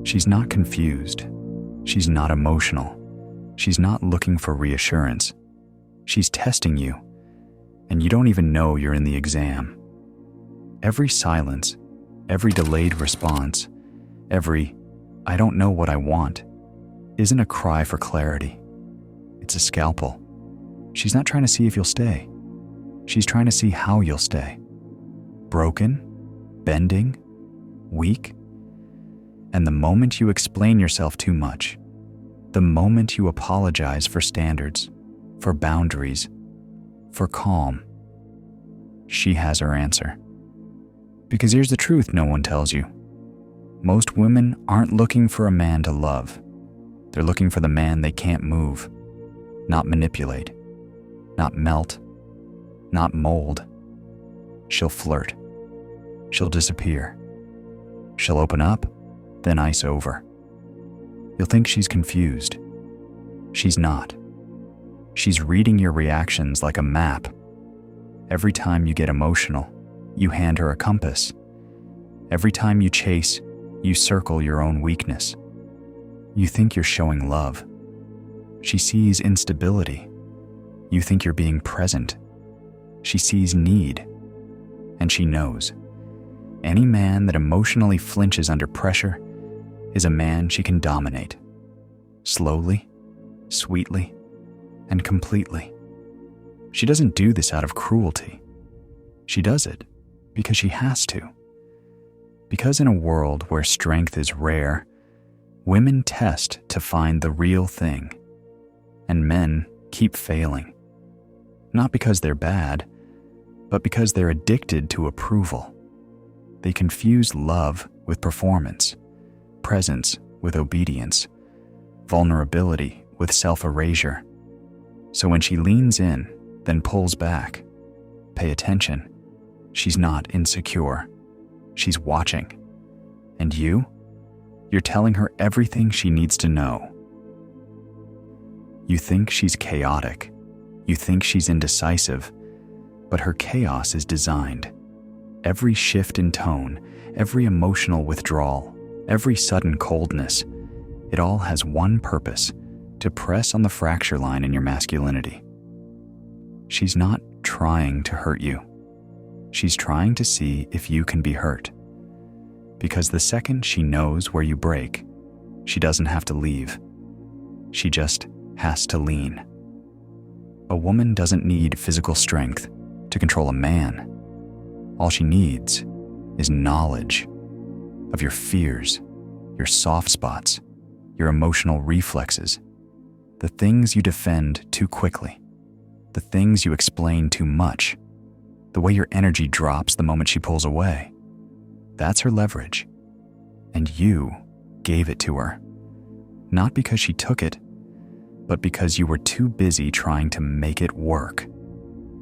She's not confused. She's not emotional. She's not looking for reassurance. She's testing you, and you don't even know you're in the exam. Every silence, every delayed response, every "I don't know what I want" isn't a cry for clarity. It's a scalpel. She's not trying to see if you'll stay. She's trying to see how you'll stay. Broken, bending, weak. And the moment you explain yourself too much, the moment you apologize for standards, for boundaries, for calm, she has her answer. Because here's the truth no one tells you. Most women aren't looking for a man to love. They're looking for the man they can't move, not manipulate, not melt, not mold. She'll flirt. She'll disappear. She'll open up, then ice over. You'll think she's confused. She's not. She's reading your reactions like a map. Every time you get emotional, you hand her a compass. Every time you chase, you circle your own weakness. You think you're showing love. She sees instability. You think you're being present. She sees need. And she knows. Any man that emotionally flinches under pressure is a man she can dominate. Slowly, sweetly, and completely. She doesn't do this out of cruelty. She does it because she has to. Because in a world where strength is rare, women test to find the real thing, and men keep failing. Not because they're bad, but because they're addicted to approval. They confuse love with performance, presence with obedience, vulnerability with self-erasure. So when she leans in, then pulls back, pay attention. She's not insecure. She's watching. And you're telling her everything she needs to know. You think she's chaotic. You think she's indecisive. But her chaos is designed. Every shift in tone, every emotional withdrawal, every sudden coldness, it all has one purpose: to press on the fracture line in your masculinity. She's not trying to hurt you. She's trying to see if you can be hurt. Because the second she knows where you break, she doesn't have to leave. She just has to lean. A woman doesn't need physical strength to control a man. All she needs is knowledge of your fears, your soft spots, your emotional reflexes, the things you defend too quickly, the things you explain too much, the way your energy drops the moment she pulls away. That's her leverage. And you gave it to her, not because she took it, but because you were too busy trying to make it work,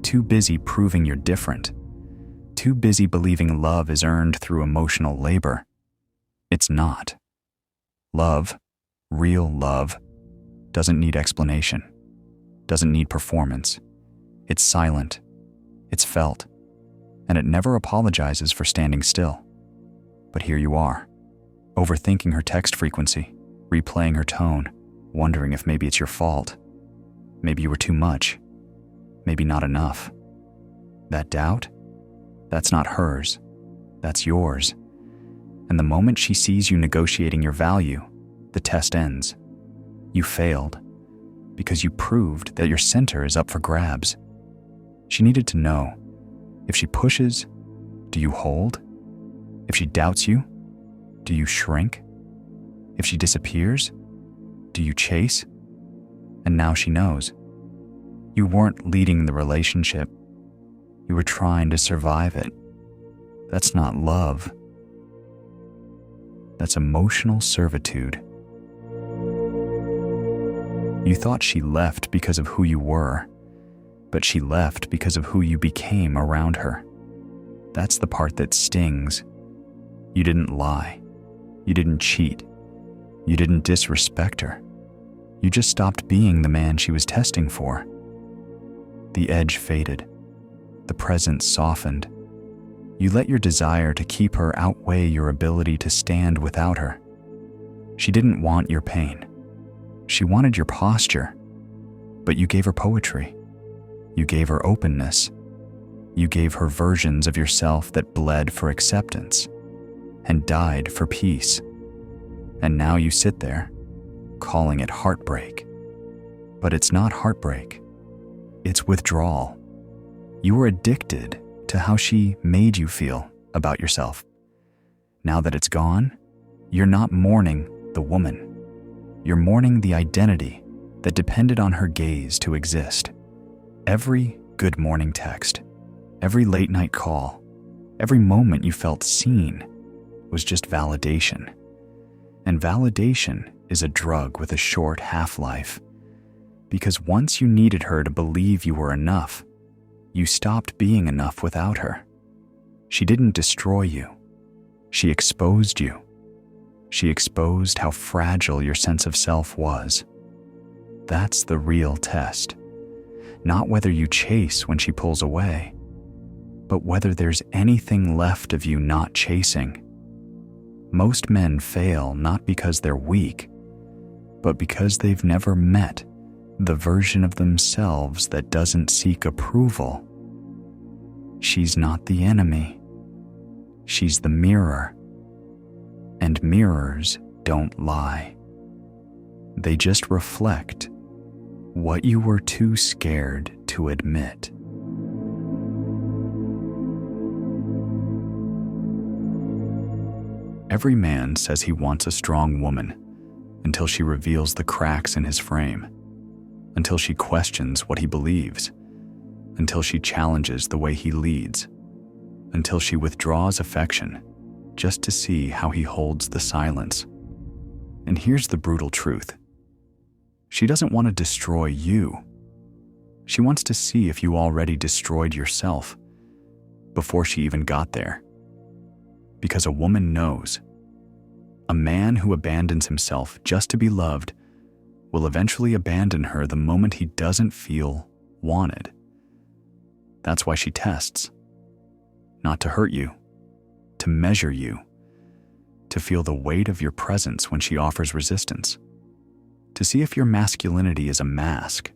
too busy proving you're different, too busy believing love is earned through emotional labor. It's not. Love, real love, doesn't need explanation, doesn't need performance. It's silent, it's felt, and it never apologizes for standing still. But here you are, overthinking her text frequency, replaying her tone, wondering if maybe it's your fault. Maybe you were too much, maybe not enough. That doubt? That's not hers, that's yours. And the moment she sees you negotiating your value, the test ends. You failed because you proved that your center is up for grabs. She needed to know, if she pushes, do you hold? If she doubts you, do you shrink? If she disappears, do you chase? And now she knows. You weren't leading the relationship. You were trying to survive it. That's not love. That's emotional servitude. You thought she left because of who you were, but she left because of who you became around her. That's the part that stings. You didn't lie. You didn't cheat. You didn't disrespect her. You just stopped being the man she was testing for. The edge faded. The presence softened. You let your desire to keep her outweigh your ability to stand without her. She didn't want your pain. She wanted your posture. But you gave her poetry. You gave her openness. You gave her versions of yourself that bled for acceptance and died for peace. And now you sit there, calling it heartbreak. But it's not heartbreak. It's withdrawal. You were addicted to how she made you feel about yourself. Now that it's gone, you're not mourning the woman. You're mourning the identity that depended on her gaze to exist. Every good morning text, every late night call, every moment you felt seen was just validation. And validation is a drug with a short half-life. Because once you needed her to believe you were enough, you stopped being enough without her. She didn't destroy you. She exposed you. She exposed how fragile your sense of self was. That's the real test. Not whether you chase when she pulls away, but whether there's anything left of you not chasing. Most men fail not because they're weak, but because they've never met the version of themselves that doesn't seek approval. She's not the enemy. She's the mirror. And mirrors don't lie. They just reflect what you were too scared to admit. Every man says he wants a strong woman until she reveals the cracks in his frame, until she questions what he believes, until she challenges the way he leads, until she withdraws affection just to see how he holds the silence. And here's the brutal truth. She doesn't want to destroy you. She wants to see if you already destroyed yourself before she even got there. Because a woman knows. A man who abandons himself just to be loved will eventually abandon her the moment he doesn't feel wanted. That's why she tests. Not to hurt you, to measure you, to feel the weight of your presence when she offers resistance, to see if your masculinity is a mask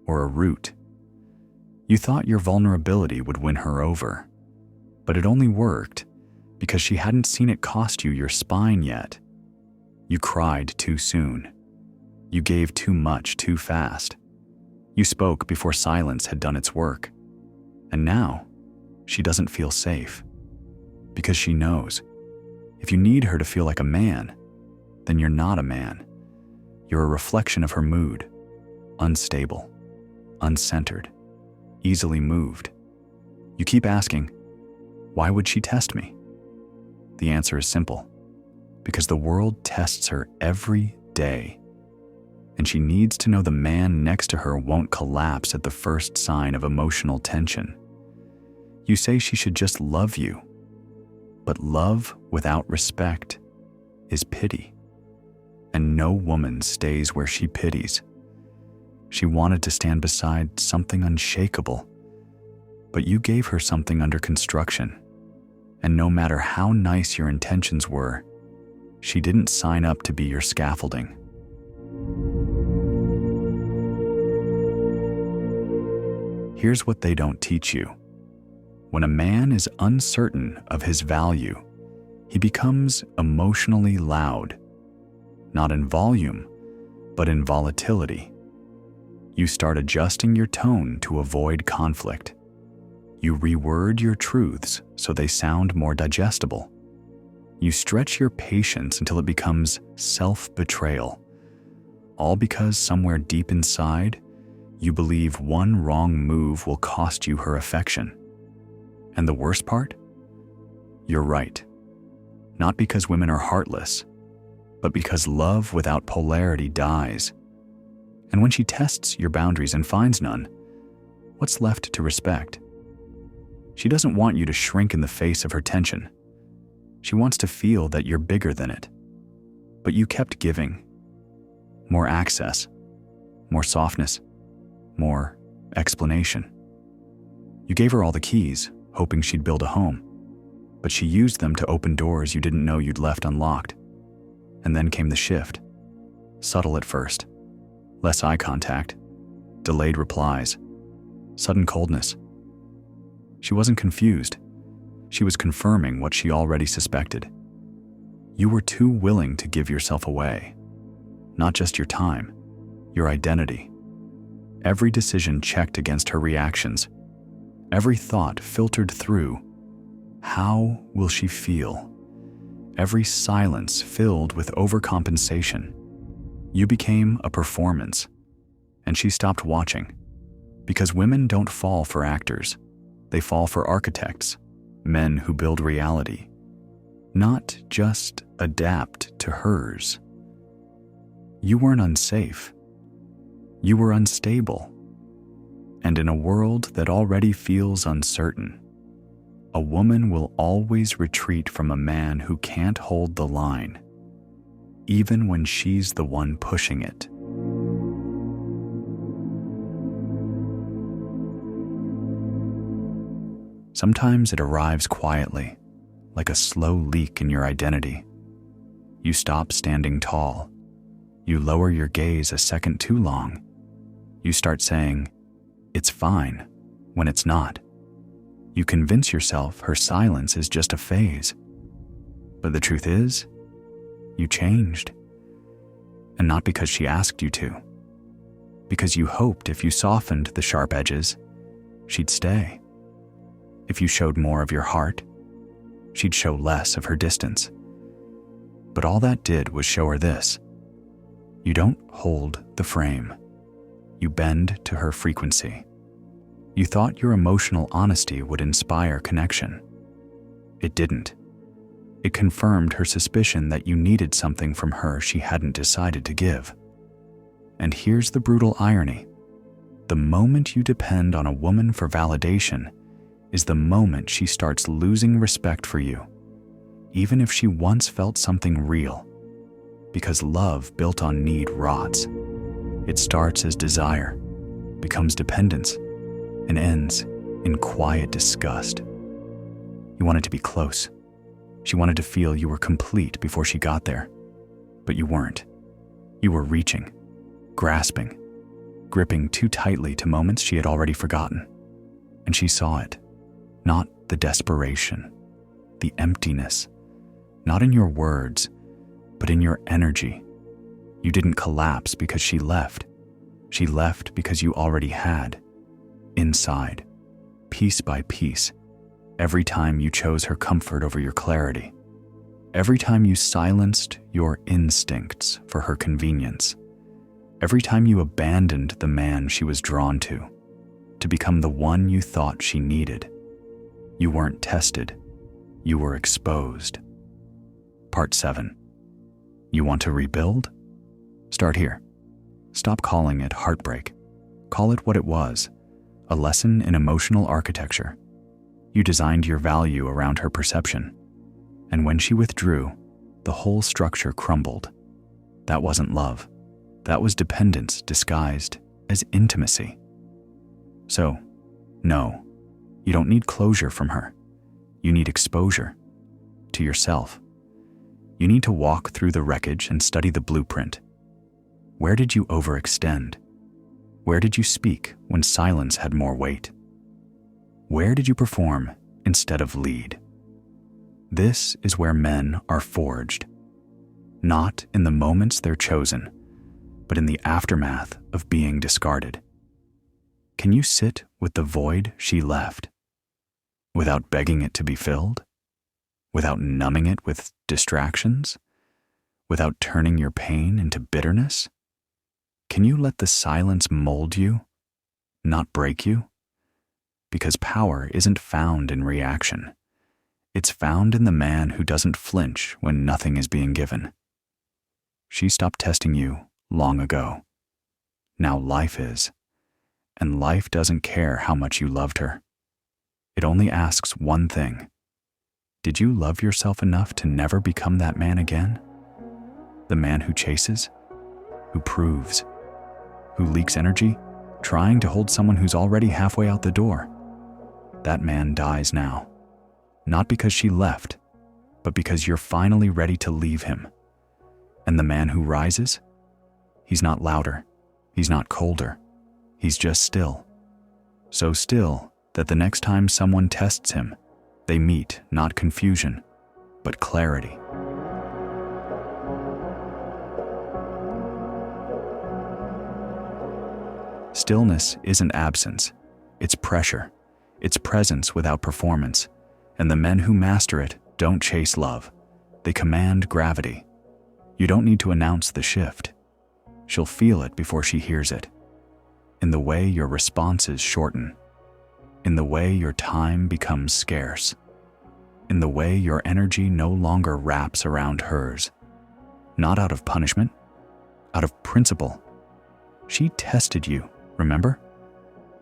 or a root. You thought your vulnerability would win her over, but it only worked because she hadn't seen it cost you your spine yet. You cried too soon. You gave too much too fast. You spoke before silence had done its work. And now, she doesn't feel safe. Because she knows, if you need her to feel like a man, then you're not a man. You're a reflection of her mood, unstable, uncentered, easily moved. You keep asking, why would she test me? The answer is simple, because the world tests her every day, and she needs to know the man next to her won't collapse at the first sign of emotional tension. You say she should just love you, but love without respect is pity, and no woman stays where she pities. She wanted to stand beside something unshakable, but you gave her something under construction. And no matter how nice your intentions were, she didn't sign up to be your scaffolding. Here's what they don't teach you. When a man is uncertain of his value, he becomes emotionally loud, not in volume, but in volatility. You start adjusting your tone to avoid conflict. You reword your truths so they sound more digestible. You stretch your patience until it becomes self-betrayal, all because somewhere deep inside, you believe one wrong move will cost you her affection. And the worst part? You're right. Not because women are heartless, but because love without polarity dies. And when she tests your boundaries and finds none, what's left to respect? She doesn't want you to shrink in the face of her tension. She wants to feel that you're bigger than it. But you kept giving. More access, more softness, more explanation. You gave her all the keys, hoping she'd build a home, but she used them to open doors you didn't know you'd left unlocked. And then came the shift. Subtle at first. Less eye contact. Delayed replies. Sudden coldness. She wasn't confused. She was confirming what she already suspected. You were too willing to give yourself away. Not just your time, your identity. Every decision checked against her reactions. Every thought filtered through. How will she feel? Every silence filled with overcompensation. You became a performance, and she stopped watching. Because women don't fall for actors. They fall for architects, men who build reality, not just adapt to hers. You weren't unsafe. You were unstable. And in a world that already feels uncertain, a woman will always retreat from a man who can't hold the line, even when she's the one pushing it. Sometimes it arrives quietly, like a slow leak in your identity. You stop standing tall. You lower your gaze a second too long. You start saying, "It's fine," when it's not. You convince yourself her silence is just a phase. But the truth is, you changed. And not because she asked you to. Because you hoped if you softened the sharp edges, she'd stay. If you showed more of your heart, she'd show less of her distance. But all that did was show her this. You don't hold the frame. You bend to her frequency. You thought your emotional honesty would inspire connection. It didn't. It confirmed her suspicion that you needed something from her she hadn't decided to give. And here's the brutal irony. The moment you depend on a woman for validation is the moment she starts losing respect for you, even if she once felt something real. Because love built on need rots. It starts as desire, becomes dependence, and ends in quiet disgust. You wanted to be close. She wanted to feel you were complete before she got there. But you weren't. You were reaching, grasping, gripping too tightly to moments she had already forgotten. And she saw it. Not the desperation, the emptiness, not in your words, but in your energy. You didn't collapse because she left. She left because you already had. Inside, piece by piece, every time you chose her comfort over your clarity, every time you silenced your instincts for her convenience, every time you abandoned the man she was drawn to become the one you thought she needed. You weren't tested, you were exposed. Part 7. You want to rebuild? Start here. Stop calling it heartbreak. Call it what it was, a lesson in emotional architecture. You designed your value around her perception, and when she withdrew, the whole structure crumbled. That wasn't love. That was dependence disguised as intimacy. So, no, you don't need closure from her. You need exposure to yourself. You need to walk through the wreckage and study the blueprint. Where did you overextend? Where did you speak when silence had more weight? Where did you perform instead of lead? This is where men are forged. Not in the moments they're chosen, but in the aftermath of being discarded. Can you sit with the void she left, without begging it to be filled? Without numbing it with distractions? Without turning your pain into bitterness? Can you let the silence mold you, not break you? Because power isn't found in reaction. It's found in the man who doesn't flinch when nothing is being given. She stopped testing you long ago. Now life is. And life doesn't care how much you loved her. It only asks one thing. Did you love yourself enough to never become that man again? The man who chases, who proves, who leaks energy, trying to hold someone who's already halfway out the door. That man dies now. Not because she left, but because you're finally ready to leave him. And the man who rises? He's not louder. He's not colder. He's just still. So still that the next time someone tests him, they meet not confusion, but clarity. Stillness isn't absence. It's pressure. It's presence without performance. And the men who master it don't chase love. They command gravity. You don't need to announce the shift. She'll feel it before she hears it. In the way your responses shorten. In the way your time becomes scarce. In the way your energy no longer wraps around hers. Not out of punishment, out of principle. She tested you, remember?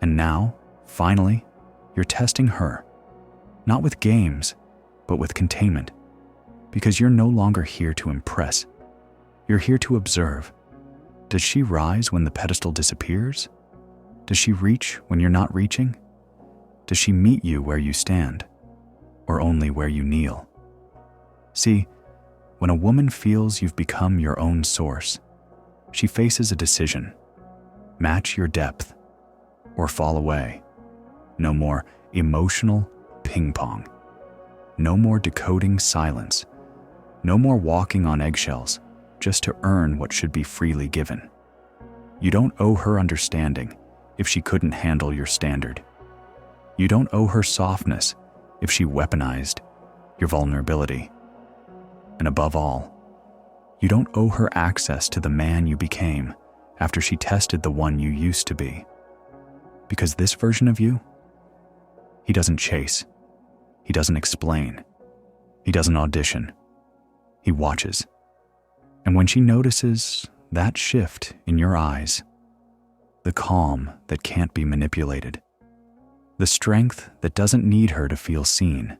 And now, finally, you're testing her. Not with games, but with containment. Because you're no longer here to impress. You're here to observe. Does she rise when the pedestal disappears? Does she reach when you're not reaching? Does she meet you where you stand, or only where you kneel? See, when a woman feels you've become your own source, she faces a decision. Match your depth, or fall away. No more emotional ping pong. No more decoding silence. No more walking on eggshells just to earn what should be freely given. You don't owe her understanding if she couldn't handle your standard. You don't owe her softness if she weaponized your vulnerability. And above all, you don't owe her access to the man you became after she tested the one you used to be. Because this version of you, he doesn't chase. He doesn't explain. He doesn't audition. He watches. And when she notices that shift in your eyes, the calm that can't be manipulated, the strength that doesn't need her to feel seen,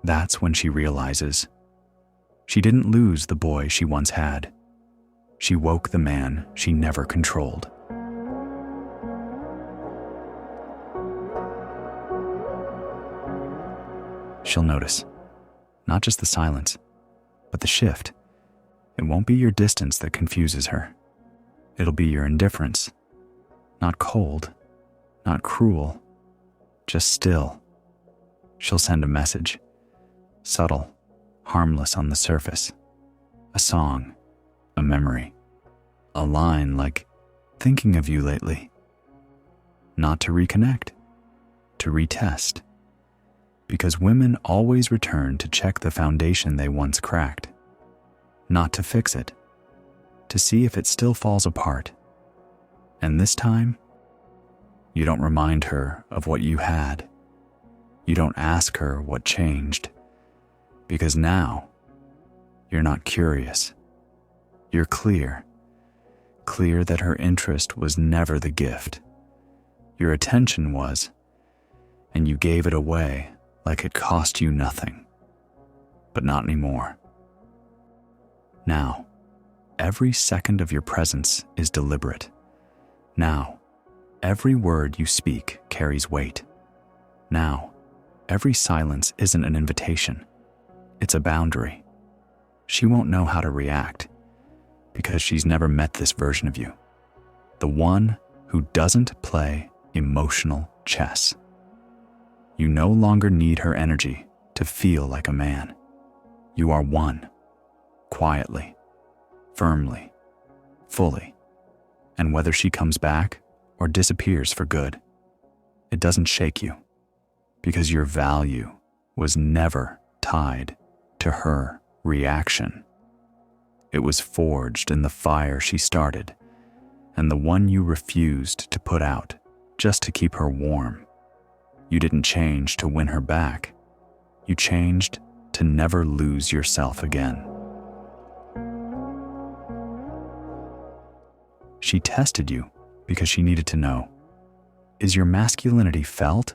that's when she realizes she didn't lose the boy she once had. She woke the man she never controlled. She'll notice, not just the silence, but the shift. It won't be your distance that confuses her. It'll be your indifference. Not cold, not cruel, just still. She'll send a message, subtle, harmless on the surface. A song, a memory, a line like, thinking of you lately. Not to reconnect, to retest. Because women always return to check the foundation they once cracked. Not to fix it, to see if it still falls apart. And this time, you don't remind her of what you had. You don't ask her what changed. Because now, you're not curious. You're clear. Clear that her interest was never the gift. Your attention was, and you gave it away like it cost you nothing. But not anymore. Now, every second of your presence is deliberate. Now, every word you speak carries weight. Now, every silence isn't an invitation. It's a boundary. She won't know how to react because she's never met this version of you. The one who doesn't play emotional chess. You no longer need her energy to feel like a man. You are one, quietly, firmly, fully. And whether she comes back or disappears for good, it doesn't shake you because your value was never tied to her reaction. It was forged in the fire she started and the one you refused to put out just to keep her warm. You didn't change to win her back. You changed to never lose yourself again. She tested you because she needed to know, is your masculinity felt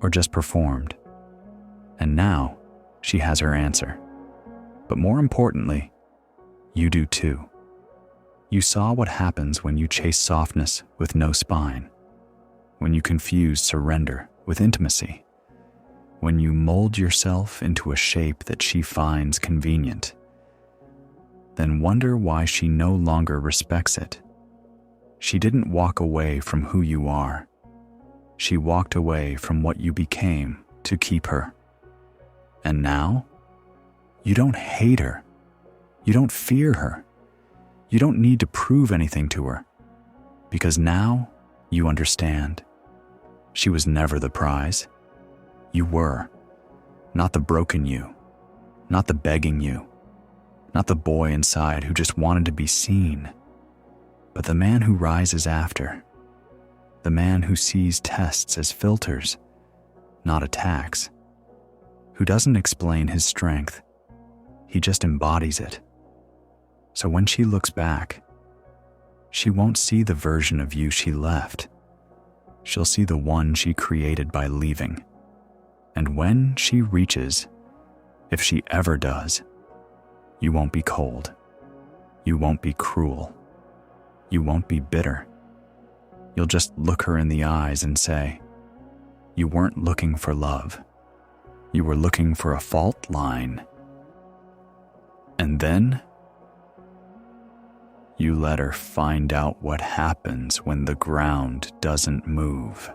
or just performed? And now she has her answer. But more importantly, you do too. You saw what happens when you chase softness with no spine, when you confuse surrender with intimacy, when you mold yourself into a shape that she finds convenient. then wonder why she no longer respects it. She didn't walk away from who you are. She walked away from what you became to keep her. And now, you don't hate her. You don't fear her. You don't need to prove anything to her. Because now, you understand. She was never the prize. You were. Not the broken you. Not the begging you. Not the boy inside who just wanted to be seen. But the man who rises after. The man who sees tests as filters, not attacks. Who doesn't explain his strength. He just embodies it. So when she looks back, she won't see the version of you she left. She'll see the one she created by leaving. And when she reaches, if she ever does, you won't be cold. You won't be cruel. You won't be bitter. You'll just look her in the eyes and say, you weren't looking for love. You were looking for a fault line. And then you let her find out what happens when the ground doesn't move.